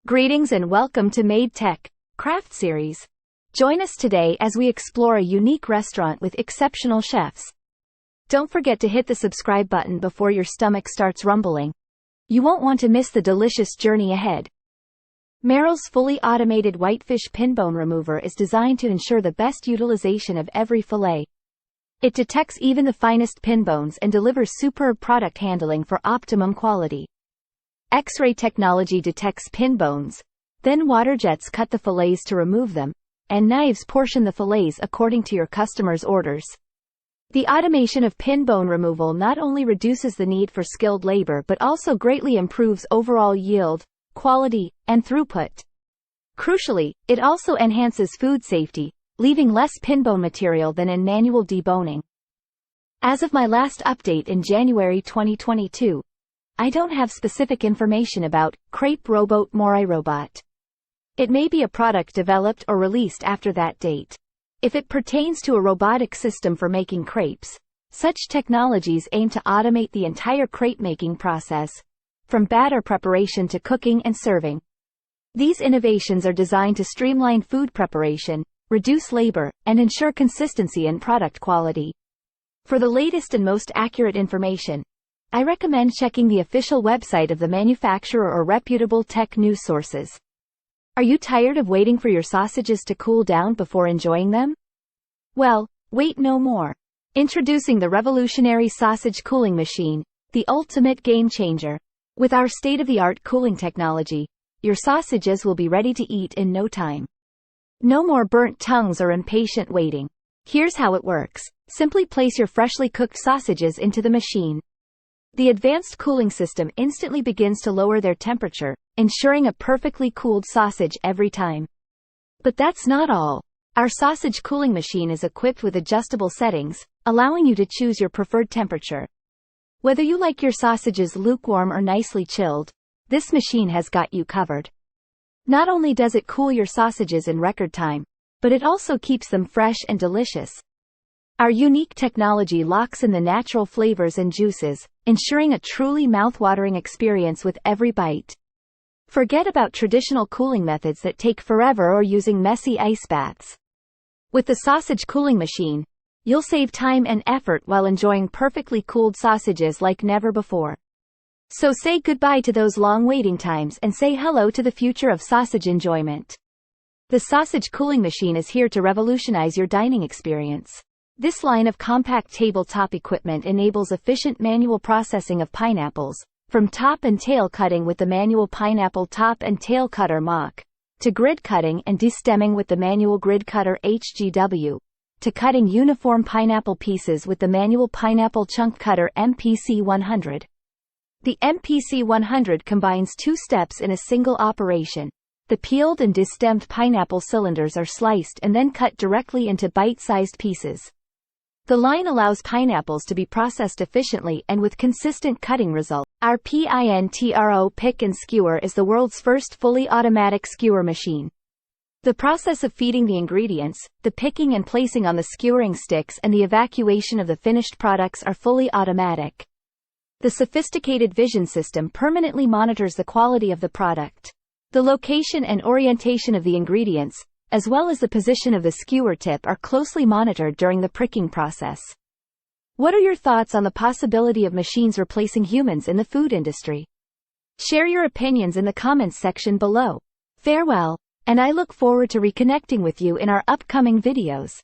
Greetings and welcome to Made Tech Craft Series. Join us today as we explore a unique restaurant with exceptional chefs. Don't forget to hit the subscribe button before your stomach starts rumbling. You won't want to miss the delicious journey ahead. Merrill's fully automated whitefish pinbone remover is designed to ensure the best utilization of every fillet. It detects even the finest pinbones and delivers superb product handling for optimum quality. X-ray technology detects pinbones, then water jets cut the fillets to remove them, and knives portion the fillets according to your customer's orders. The automation of pinbone removal not only reduces the need for skilled labor but also greatly improves overall yield, quality, and throughput. Crucially, it also enhances food safety, leaving less pinbone material than in manual deboning. As of my last update in January 2022, I don't have specific information about Crepe Robot Morai Robot. It may be a product developed or released after that date. If it pertains to a robotic system for making crepes, such technologies aim to automate the entire crepe making process, from batter preparation to cooking and serving. These innovations are designed to streamline food preparation, reduce labor, and ensure consistency in product quality. For the latest and most accurate information, I recommend checking the official website of the manufacturer or reputable tech news sources. Are you tired of waiting for your sausages to cool down before enjoying them? Well, wait no more. Introducing the revolutionary sausage cooling machine, the ultimate game changer. With our state-of-the-art cooling technology, your sausages will be ready to eat in no time. No more burnt tongues or impatient waiting. Here's how it works. Simply place your freshly cooked sausages into the machine. The advanced cooling system instantly begins to lower their temperature, ensuring a perfectly cooled sausage every time. But that's not all. Our sausage cooling machine is equipped with adjustable settings, allowing you to choose your preferred temperature. Whether you like your sausages lukewarm or nicely chilled, this machine has got you covered. Not only does it cool your sausages in record time, but it also keeps them fresh and delicious. Our unique technology locks in the natural flavors and juices, ensuring a truly mouth-watering experience with every bite. Forget about traditional cooling methods that take forever or using messy ice baths. With the sausage cooling machine, you'll save time and effort while enjoying perfectly cooled sausages like never before. So say goodbye to those long waiting times and say hello to the future of sausage enjoyment. The sausage cooling machine is here to revolutionize your dining experience. This line of compact tabletop equipment enables efficient manual processing of pineapples, from top and tail cutting with the manual pineapple top and tail cutter Mach, to grid cutting and destemming with the manual grid cutter HGW, to cutting uniform pineapple pieces with the manual pineapple chunk cutter MPC 100. The MPC 100 combines two steps in a single operation. The peeled and destemmed pineapple cylinders are sliced and then cut directly into bite-sized pieces. The line allows pineapples to be processed efficiently and with consistent cutting results. Our PINTRO pick and skewer is the world's first fully automatic skewer machine. The process of feeding the ingredients, the picking and placing on the skewering sticks and the evacuation of the finished products are fully automatic. The sophisticated vision system permanently monitors the quality of the product, the location and orientation of the ingredients, as well as the position of the skewer tip are closely monitored during the pricking process. What are your thoughts on the possibility of machines replacing humans in the food industry? Share your opinions in the comments section below. Farewell, and I look forward to reconnecting with you in our upcoming videos.